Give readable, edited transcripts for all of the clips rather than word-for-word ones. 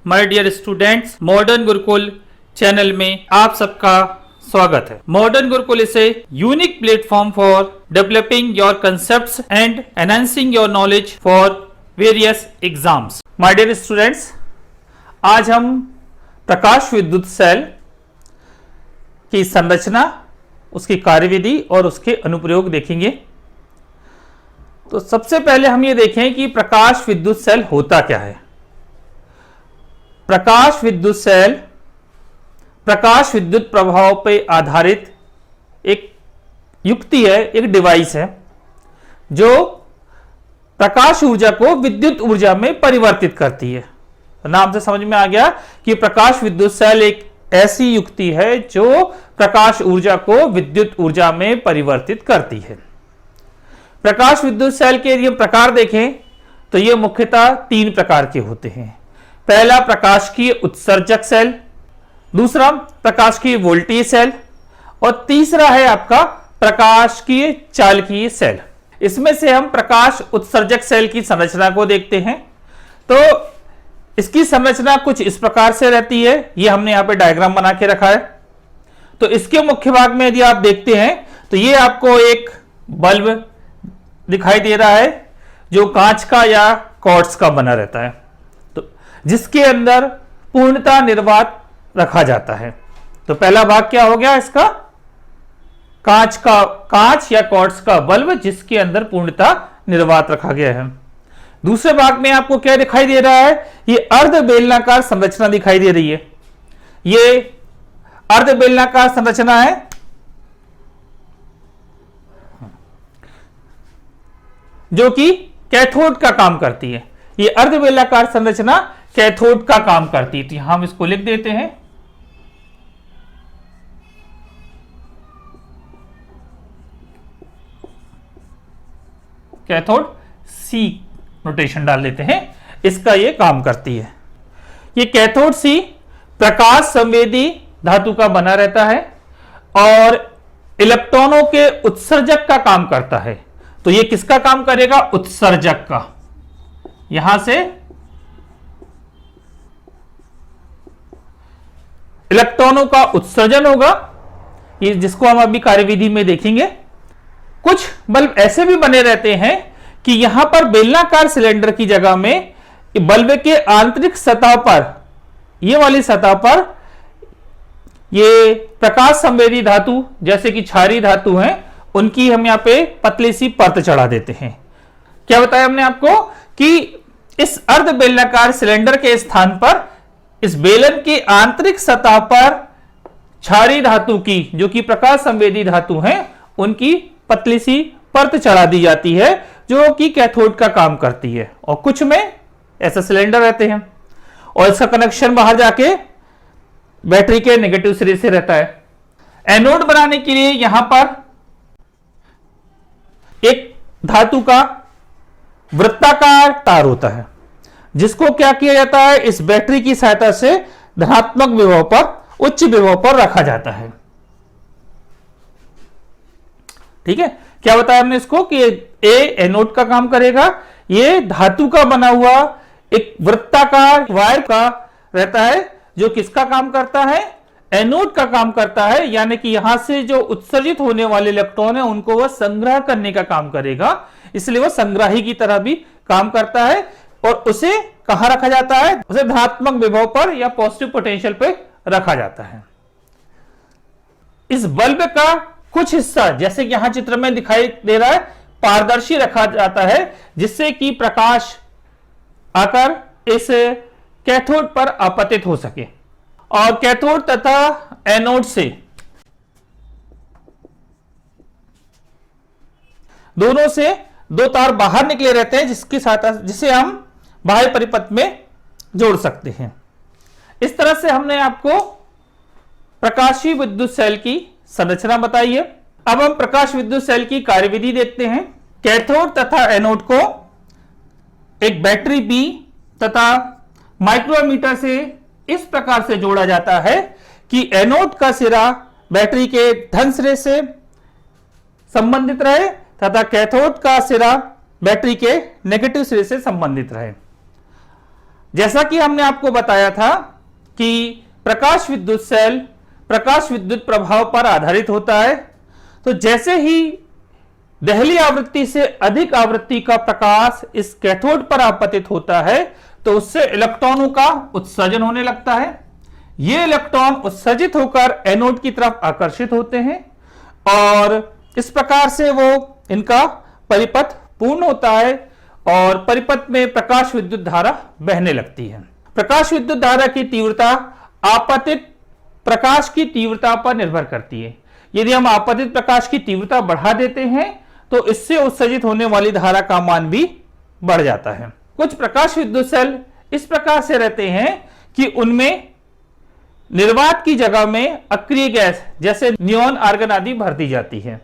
My dear students, modern Gurukul channel में आप सबका स्वागत है। Modern Gurukul is a unique platform for developing your concepts and enhancing your knowledge for various exams. My dear students, आज हम प्रकाश विद्युत सेल की संरचना, उसकी कार्यविधि और उसके अनुप्रयोग देखेंगे। तो सबसे पहले हम ये देखें कि प्रकाश विद्युत सेल होता क्या है। प्रकाश विद्युत सेल प्रकाश विद्युत प्रभाव पर आधारित एक युक्ति है, एक डिवाइस है जो प्रकाश ऊर्जा को विद्युत ऊर्जा में परिवर्तित करती है। नाम से समझ में आ गया कि प्रकाश विद्युत सेल एक ऐसी युक्ति है जो प्रकाश ऊर्जा को विद्युत ऊर्जा में परिवर्तित करती है। प्रकाश विद्युत सेल के यदि हम प्रकार देखें तो ये मुख्यतः तीन प्रकार के होते हैं। पहला प्रकाशिकीय उत्सर्जक सेल, दूसरा प्रकाशिकीय वोल्टेज सेल और तीसरा है आपका प्रकाशिकीय चालकीय सेल। इसमें से हम प्रकाश उत्सर्जक सेल की संरचना को देखते हैं। तो इसकी संरचना कुछ इस प्रकार से रहती है। ये हमने यहां पे डायग्राम बना के रखा है। तो इसके मुख्य भाग में यदि आप देखते हैं तो ये आपको एक बल्ब दिखाई दे रहा है जो कांच का या क्वार्ट्ज का बना रहता है, तो जिसके अंदर पूर्णता निर्वात रखा जाता है। तो पहला भाग क्या हो गया इसका, कांच या क्वार्ट्ज का बल्ब जिसके अंदर पूर्णता निर्वात रखा गया है। दूसरे भाग में आपको क्या दिखाई दे रहा है, ये अर्ध बेलनाकार संरचना दिखाई दे रही है। ये अर्ध बेलनाकार संरचना है जो कि कैथोड का काम करती है। ये अर्ध बेलनाकार संरचना कैथोड का काम करती है। तो यहां हम इसको लिख देते हैं। कैथोड सी नोटेशन डाल देते हैं, इसका ये काम करती है। ये कैथोड सी प्रकाश संवेदी धातु का बना रहता है और इलेक्ट्रॉनों के उत्सर्जक का काम करता है। तो ये किसका काम करेगा, उत्सर्जक का। यहां से इलेक्ट्रॉनों का उत्सर्जन होगा, ये जिसको हम अभी कार्यविधि में देखेंगे। कुछ बल्ब ऐसे भी बने रहते हैं कि यहां पर बेलनाकार सिलेंडर की जगह में बल्ब के आंतरिक सतह पर, ये वाली सतह पर ये प्रकाश संवेदी धातु जैसे कि क्षारीय धातु हैं, उनकी हम यहां पे पतली सी परत चढ़ा देते हैं। क्या बताया हमने आपको कि इस अर्ध बेलनाकार सिलेंडर के स्थान पर इस बेलन की आंतरिक सतह पर क्षारीय धातु की, जो कि प्रकाश संवेदी धातु हैं, उनकी पतली सी परत चढ़ा दी जाती है जो कि कैथोड का काम करती है। और कुछ में ऐसा सिलेंडर रहते हैं और इसका कनेक्शन बाहर जाके बैटरी के नेगेटिव सिरे से रहता है। एनोड बनाने के लिए यहां पर एक धातु का वृत्ताकार तार होता है जिसको क्या किया जाता है, इस बैटरी की सहायता से धनात्मक विभव पर, उच्च विभव पर रखा जाता है। ठीक है, क्या बताया हमने इसको कि ए एनोड का काम करेगा। ये धातु का बना हुआ एक वृत्ताकार वायर का रहता है जो किसका काम करता है, एनोड का काम करता है। यानी कि यहां से जो उत्सर्जित होने वाले इलेक्ट्रॉन है उनको वह संग्रह करने का काम करेगा, इसलिए वह संग्राही की तरह भी काम करता है। और उसे कहां रखा जाता है, उसे धनात्मक विभव पर या पॉजिटिव पोटेंशियल पे रखा जाता है। इस बल्ब का कुछ हिस्सा, जैसे कि यहां चित्र में दिखाई दे रहा है, पारदर्शी रखा जाता है जिससे कि प्रकाश आकर इस कैथोड पर आपतित हो सके। और कैथोड तथा एनोड से दोनों से दो तार बाहर निकले रहते हैं जिसके साथ जिसे हम बाह्य परिपथ में जोड़ सकते हैं। इस तरह से हमने आपको प्रकाशीय विद्युत सेल की संरचना बताई है। अब हम प्रकाश विद्युत सेल की कार्यविधि देखते हैं। कैथोड तथा एनोड को एक बैटरी बी तथा माइक्रोमीटर से इस प्रकार से जोड़ा जाता है कि एनोड का सिरा बैटरी के धन सिरे से संबंधित रहे तथा कैथोड का सिरा बैटरी के नेगेटिव सिरे से संबंधित रहे। जैसा कि हमने आपको बताया था कि प्रकाश विद्युत सेल प्रकाश विद्युत प्रभाव पर आधारित होता है। तो जैसे ही दहली आवृत्ति से अधिक आवृत्ति का प्रकाश इस कैथोड पर आपतित होता है तो उससे इलेक्ट्रॉनों का उत्सर्जन होने लगता है। ये इलेक्ट्रॉन उत्सर्जित होकर एनोड की तरफ आकर्षित होते हैं और इस प्रकार से वो इनका परिपथ पूर्ण होता है और परिपथ में प्रकाश विद्युत धारा बहने लगती है। प्रकाश विद्युत धारा की तीव्रता आपतित प्रकाश की तीव्रता पर निर्भर करती है। यदि हम आपतित प्रकाश की तीव्रता बढ़ा देते हैं तो इससे उत्सर्जित होने वाली धारा का मान भी बढ़ जाता है। कुछ प्रकाश विद्युत सेल इस प्रकार से रहते हैं कि उनमें निर्वात की जगह में अक्रिय गैस जैसे नियॉन आर्गन आदि भर दी जाती है।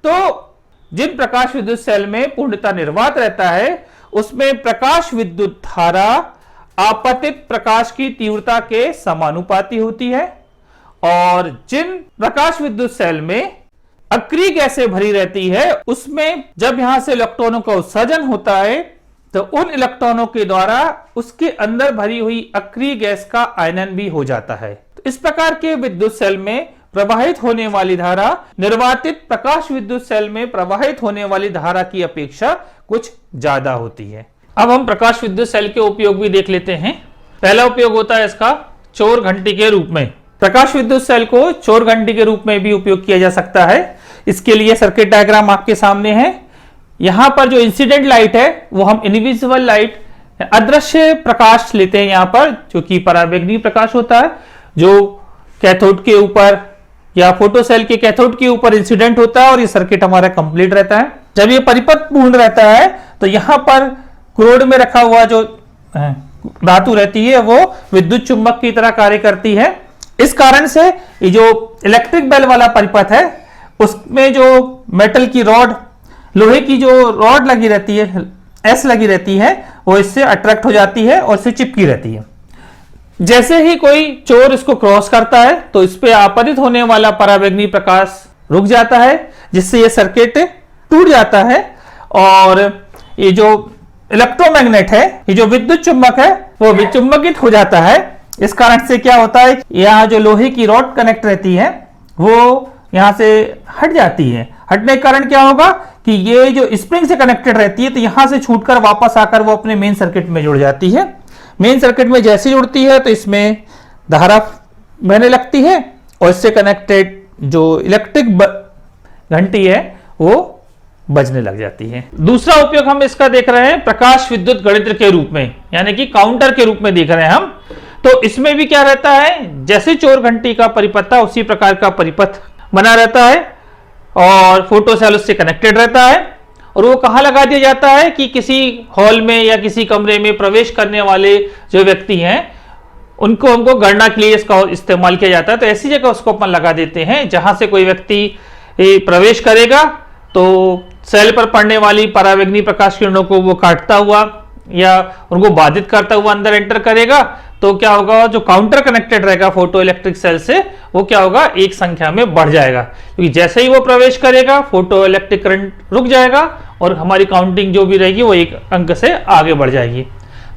तो जिन प्रकाश विद्युत सेल में पूर्णतः निर्वात रहता है उसमें प्रकाश विद्युत धारा आपतित प्रकाश की तीव्रता के समानुपाती होती है और जिन प्रकाश विद्युत सेल में अक्रिय गैसें भरी रहती है उसमें जब यहां से इलेक्ट्रॉनों का उत्सर्जन होता है तो उन इलेक्ट्रॉनों के द्वारा उसके अंदर भरी हुई अक्रिय गैस का आयनन भी हो जाता है। तो इस प्रकार के विद्युत सेल में प्रवाहित होने वाली धारा निर्वातित प्रकाश विद्युत सेल में प्रवाहित होने वाली धारा की अपेक्षा कुछ ज्यादा होती है। अब हम प्रकाश विद्युत सेल के उपयोग भी देख लेते हैं। पहला उपयोग होता है इसका चोर घंटी के रूप में। प्रकाश विद्युत सेल को चोर घंटी के रूप में भी उपयोग किया जा सकता है। इसके लिए सर्किट डायग्राम आपके सामने है। यहां पर जो इंसिडेंट लाइट है वो हम इनविजिबल लाइट अदृश्य प्रकाश लेते हैं यहां पर, जो कि पराबैंगनी प्रकाश होता है जो कैथोड के ऊपर या फोटो सेल के कैथोड के ऊपर इंसिडेंट होता है और ये सर्किट हमारा कंप्लीट रहता है। जब ये परिपथ पूर्ण रहता है तो यहां पर क्रोड में रखा हुआ जो धातु रहती है वो विद्युत चुंबक की तरह कार्य करती है। इस कारण से ये जो इलेक्ट्रिक बेल वाला परिपथ है उसमें जो मेटल की रॉड, लोहे की जो रॉड लगी रहती है, एस लगी रहती है, वो इससे अट्रैक्ट हो जाती है और इससे चिपकी रहती है। जैसे ही कोई चोर इसको क्रॉस करता है तो इस पे आपतित होने वाला पराबैंगनी प्रकाश रुक जाता है जिससे ये सर्किट टूट जाता है और ये जो इलेक्ट्रोमैग्नेट है, ये जो विद्युत चुंबक है वो विचुंबकित हो जाता है। इस कारण से क्या होता है, यहाँ जो लोहे की रॉड कनेक्ट रहती है वो यहां से हट जाती है। हटने के कारण क्या होगा कि ये जो स्प्रिंग से कनेक्टेड रहती है तो यहां से छूटकर वापस आकर वो अपने मेन सर्किट में जुड़ जाती है। मेन सर्किट में जैसे जुड़ती है तो इसमें धारा बहने लगती है और इससे कनेक्टेड जो इलेक्ट्रिक घंटी है वो बजने लग जाती है। दूसरा उपयोग हम इसका देख रहे हैं प्रकाश विद्युत गणित्र के रूप में, यानी कि काउंटर के रूप में देख रहे हैं हम। तो इसमें भी क्या रहता है, जैसे चोर घंटी का परिपथ था उसी प्रकार का परिपथ बना रहता है और फोटो सेल उससे कनेक्टेड रहता है और वो कहाँ लगा दिया जाता है कि किसी हॉल में या किसी कमरे में प्रवेश करने वाले जो व्यक्ति हैं उनको हमको गणना के लिए इसका इस्तेमाल किया जाता है। तो ऐसी जगह उसको अपन लगा देते हैं जहां से कोई व्यक्ति प्रवेश करेगा तो सेल पर पड़ने वाली पराबैंगनी प्रकाश किरणों को वो काटता हुआ या उनको बाधित करता हुआ अंदर एंटर करेगा। तो क्या होगा, जो काउंटर कनेक्टेड रहेगा फोटो इलेक्ट्रिक सेल से वो क्या होगा, एक संख्या में बढ़ जाएगा, क्योंकि जैसे ही वो प्रवेश करेगा फोटो इलेक्ट्रिक करंट रुक जाएगा और हमारी काउंटिंग जो भी रहेगी वो एक अंक से आगे बढ़ जाएगी।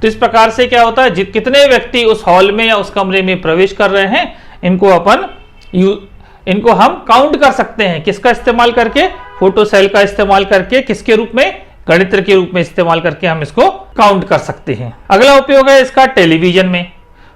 तो इस प्रकार से क्या होता है, कितने व्यक्ति उस हॉल में या उस कमरे में प्रवेश कर रहे हैं इनको हम काउंट कर सकते हैं। किसका इस्तेमाल करके, फोटो सेल का इस्तेमाल करके, किसके रूप में, गणित्र के रूप में इस्तेमाल करके हम इसको काउंट कर सकते हैं। अगला उपयोग है इसका टेलीविजन में।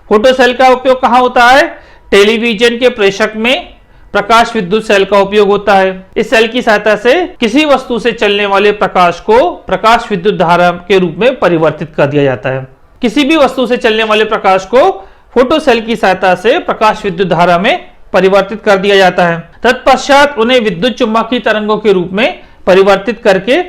फोटो सेल का उपयोग कहां होता है, टेलीविजन के प्रेषक में प्रकाश विद्युत सेल का उपयोग होता है। इस सेल की सहायता से किसी वस्तु से चलने वाले प्रकाश को प्रकाश विद्युत धारा के रूप में परिवर्तित कर दिया जाता है। किसी भी वस्तु से चलने वाले प्रकाश को फोटो सेल की सहायता से प्रकाश विद्युत धारा में परिवर्तित कर दिया जाता है। तत्पश्चात उन्हें विद्युत चुम्बकीय तरंगों के रूप में परिवर्तित करके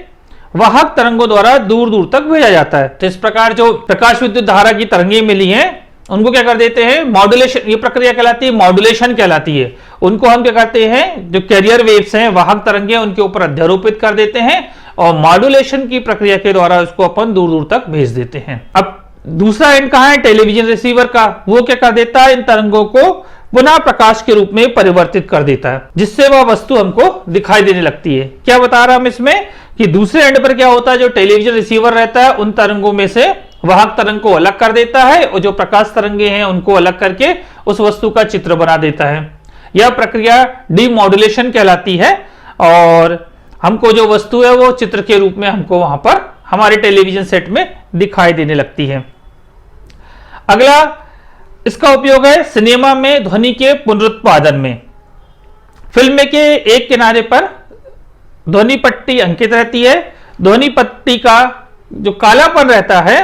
वाहक तरंगों द्वारा दूर दूर तक भेजा जाता है। तो इस प्रकार जो प्रकाश विद्युत धारा की तरंगें मिली हैं उनको क्या कर देते हैं, मॉड्यूलेशन, ये प्रक्रिया कहलाती है मॉड्यूलेशन कहलाती है। उनको हम क्या करते हैं, जो कैरियर वेव्स हैं, वाहक तरंगें, उनके ऊपर अध्यारोपित कर देते हैं और मॉड्यूलेशन की प्रक्रिया के द्वारा उसको अपन दूर दूर तक भेज देते हैं। अब दूसरा एंड कहां है, टेलीविजन रिसीवर का। वो क्या कर देता है, इन तरंगों को पुनः प्रकाश के रूप में परिवर्तित कर देता है, जिससे वह वस्तु हमको दिखाई देने लगती है। क्या बता रहा हम इसमें कि दूसरे एंड पर क्या होता है, जो टेलीविजन रिसीवर रहता है उन तरंगों में से वाहक तरंग को अलग कर देता है और जो प्रकाश तरंगे हैं उनको अलग करके उस वस्तु का चित्र बना देता है। यह प्रक्रिया डीमॉड्यूलेशन कहलाती है और हमको जो वस्तु है वो चित्र के रूप में हमको वहां पर हमारे टेलीविजन सेट में दिखाई देने लगती है। अगला इसका उपयोग है सिनेमा में ध्वनि के पुनरुत्पादन में। फिल्म के एक किनारे पर ध्वनि पट्टी अंकित रहती है। ध्वनि पट्टी का जो कालापन रहता है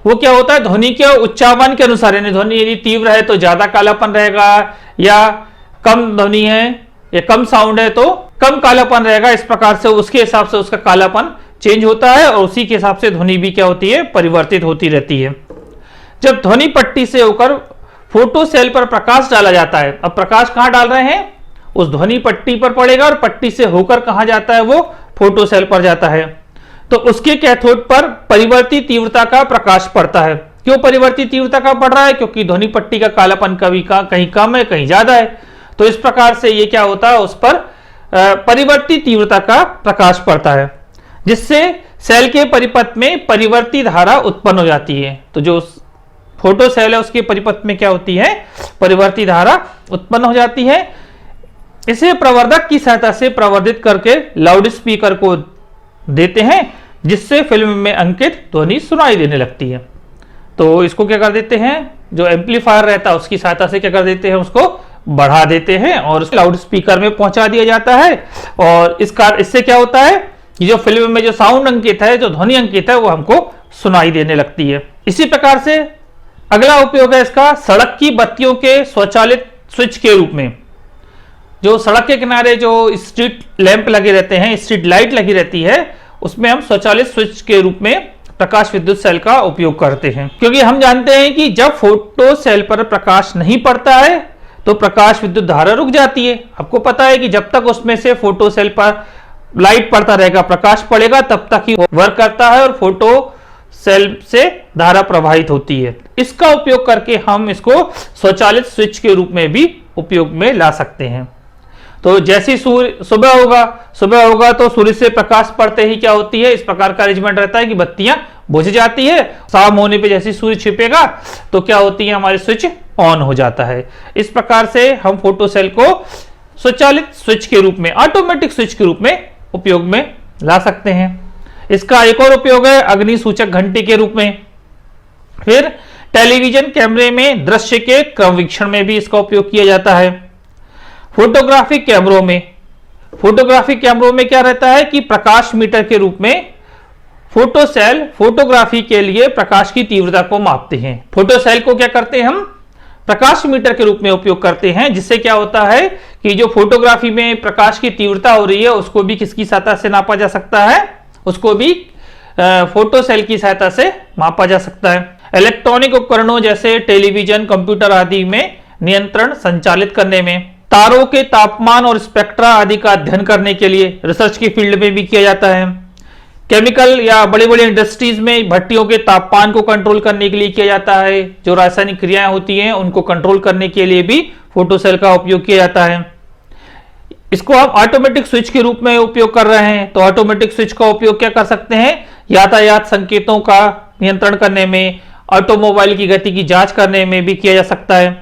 वो क्या होता है, ध्वनि के उच्चावन के अनुसार, यानी ध्वनि यदि तीव्र है तो ज्यादा कालापन रहेगा, या कम ध्वनि है या कम साउंड है तो कम कालापन रहेगा। इस प्रकार से उसके हिसाब से उसका कालापन चेंज होता है और उसी के हिसाब से ध्वनि भी क्या होती है, परिवर्तित होती रहती है। जब ध्वनि पट्टी से होकर फोटो सेल पर प्रकाश डाला जाता है, अब प्रकाश कहां डाल रहे हैं, उस ध्वनि पट्टी पर पड़ेगा और पट्टी से होकर कहां जाता है, वो फोटो सेल पर जाता है। तो उसके कैथोड पर परिवर्तित तीव्रता का प्रकाश पड़ता है। क्यों परिवर्तित तीव्रता का पड़ रहा है, क्योंकि ध्वनि पट्टी का कालापन कहीं कम है कहीं ज्यादा है, तो इस प्रकार से ये क्या होता है, उस पर परिवर्तित तीव्रता का प्रकाश पड़ता है, जिससे सेल के परिपथ में परिवर्तित धारा उत्पन्न हो जाती है। तो जो फोटो सेल है उसके परिपथ में क्या होती है, परिवर्तित धारा उत्पन्न हो जाती है। इसे प्रवर्धक की सहायता से प्रवर्धित करके लाउड स्पीकर को देते हैं, जिससे फिल्म में अंकित ध्वनि सुनाई देने लगती है। तो इसको क्या कर देते हैं, जो एम्पलीफायर रहता है उसकी सहायता से क्या कर देते हैं, उसको बढ़ा देते हैं और लाउड स्पीकर में पहुंचा दिया जाता है। और इससे क्या होता है कि जो फिल्म में जो साउंड अंकित है, जो ध्वनि अंकित है, वो हमको सुनाई देने लगती है। इसी प्रकार से अगला उपयोग है इसका सड़क की बत्तियों के स्वचालित स्विच के रूप में। जो सड़क के किनारे जो स्ट्रीट लैंप लगे रहते हैं, स्ट्रीट लाइट लगी रहती है, उसमें हम स्वचालित स्विच के रूप में प्रकाश विद्युत सेल का उपयोग करते हैं। क्योंकि हम जानते हैं कि जब फोटो सेल पर प्रकाश नहीं पड़ता है तो प्रकाश विद्युत धारा रुक जाती है। आपको पता है कि जब तक उसमें से फोटो सेल पर लाइट पड़ता रहेगा, प्रकाश पड़ेगा, तब तक ही वर्क करता है और फोटो सेल से धारा प्रवाहित होती है। इसका उपयोग करके हम इसको स्वचालित स्विच के रूप में भी उपयोग में ला सकते हैं। तो जैसी सुबह होगा तो सूर्य से प्रकाश पड़ते ही क्या होती है, इस प्रकार का अरेंजमेंट रहता है कि बत्तियां बुझ जाती है। शाम होने पे जैसे सूर्य छिपेगा तो क्या होती है, हमारे स्विच ऑन हो जाता है। इस प्रकार से हम फोटो सेल को स्वचालित स्विच के रूप में, ऑटोमेटिक स्विच के रूप में उपयोग में ला सकते हैं। इसका एक और उपयोग है अग्नि सूचक घंटी के रूप में। फिर टेलीविजन कैमरे में दृश्य के क्रमवीक्षण में भी इसका उपयोग किया जाता है। फोटोग्राफिक कैमरों में क्या रहता है कि प्रकाश मीटर के रूप में फोटो सेल फोटोग्राफी के लिए प्रकाश की तीव्रता को मापते हैं। फोटो सेल को क्या करते हैं, हम प्रकाश मीटर के रूप में उपयोग करते हैं, जिससे क्या होता है कि जो फोटोग्राफी में प्रकाश की तीव्रता हो रही है उसको भी किसकी सहायता से नापा जा सकता है, उसको भी फोटो सेल की सहायता से मापा जा सकता है। इलेक्ट्रॉनिक उपकरणों जैसे टेलीविजन, कंप्यूटर आदि में नियंत्रण संचालित करने में, तारों के तापमान और स्पेक्ट्रा आदि का अध्ययन करने के लिए रिसर्च की फील्ड में भी किया जाता है। केमिकल या बड़ी बड़ी इंडस्ट्रीज में भट्टियों के तापमान को कंट्रोल करने के लिए किया जाता है। जो रासायनिक क्रियाएं होती हैं उनको कंट्रोल करने के लिए भी फोटो सेल का उपयोग किया जाता है। इसको हम ऑटोमेटिक स्विच के रूप में उपयोग कर रहे हैं। तो ऑटोमेटिक स्विच का उपयोग क्या कर सकते हैं, यातायात संकेतों का नियंत्रण करने में, ऑटोमोबाइल की गति की जांच करने में भी किया जा सकता है।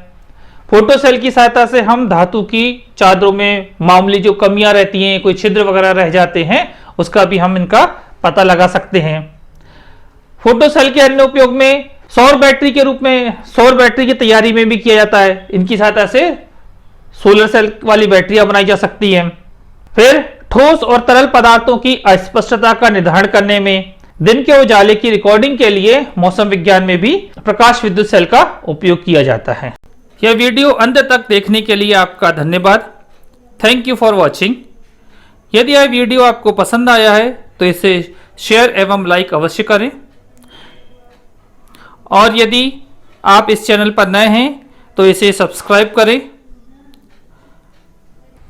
फोटो सेल की सहायता से हम धातु की चादरों में मामूली जो कमियां रहती हैं, कोई छिद्र वगैरह रह जाते हैं, उसका भी हम इनका पता लगा सकते हैं। फोटो सेल के अन्य उपयोग में सौर बैटरी के रूप में, सौर बैटरी की तैयारी में भी किया जाता है। इनकी सहायता से सोलर सेल वाली बैटरियां बनाई जा सकती हैं। फिर ठोस और तरल पदार्थों की अस्पष्टता का निर्धारण करने में, दिन के उजाले की रिकॉर्डिंग के लिए मौसम विज्ञान में भी प्रकाश विद्युत सेल का उपयोग किया जाता है। यह वीडियो अंत तक देखने के लिए आपका धन्यवाद। Thank you for watching. यदि यह वीडियो आपको पसंद आया है तो इसे शेयर एवं लाइक अवश्य करें, और यदि आप इस चैनल पर नए हैं तो इसे सब्सक्राइब करें।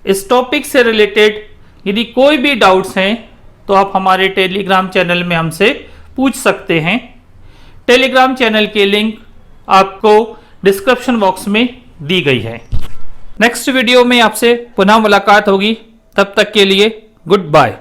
इस टॉपिक से रिलेटेड यदि कोई भी डाउट्स हैं तो आप हमारे टेलीग्राम चैनल में हमसे पूछ सकते हैं। टेलीग्राम चैनल की लिंक आपको डिस्क्रिप्शन बॉक्स में दी गई है। नेक्स्ट वीडियो में आपसे पुनः मुलाकात होगी, तब तक के लिए गुड बाय।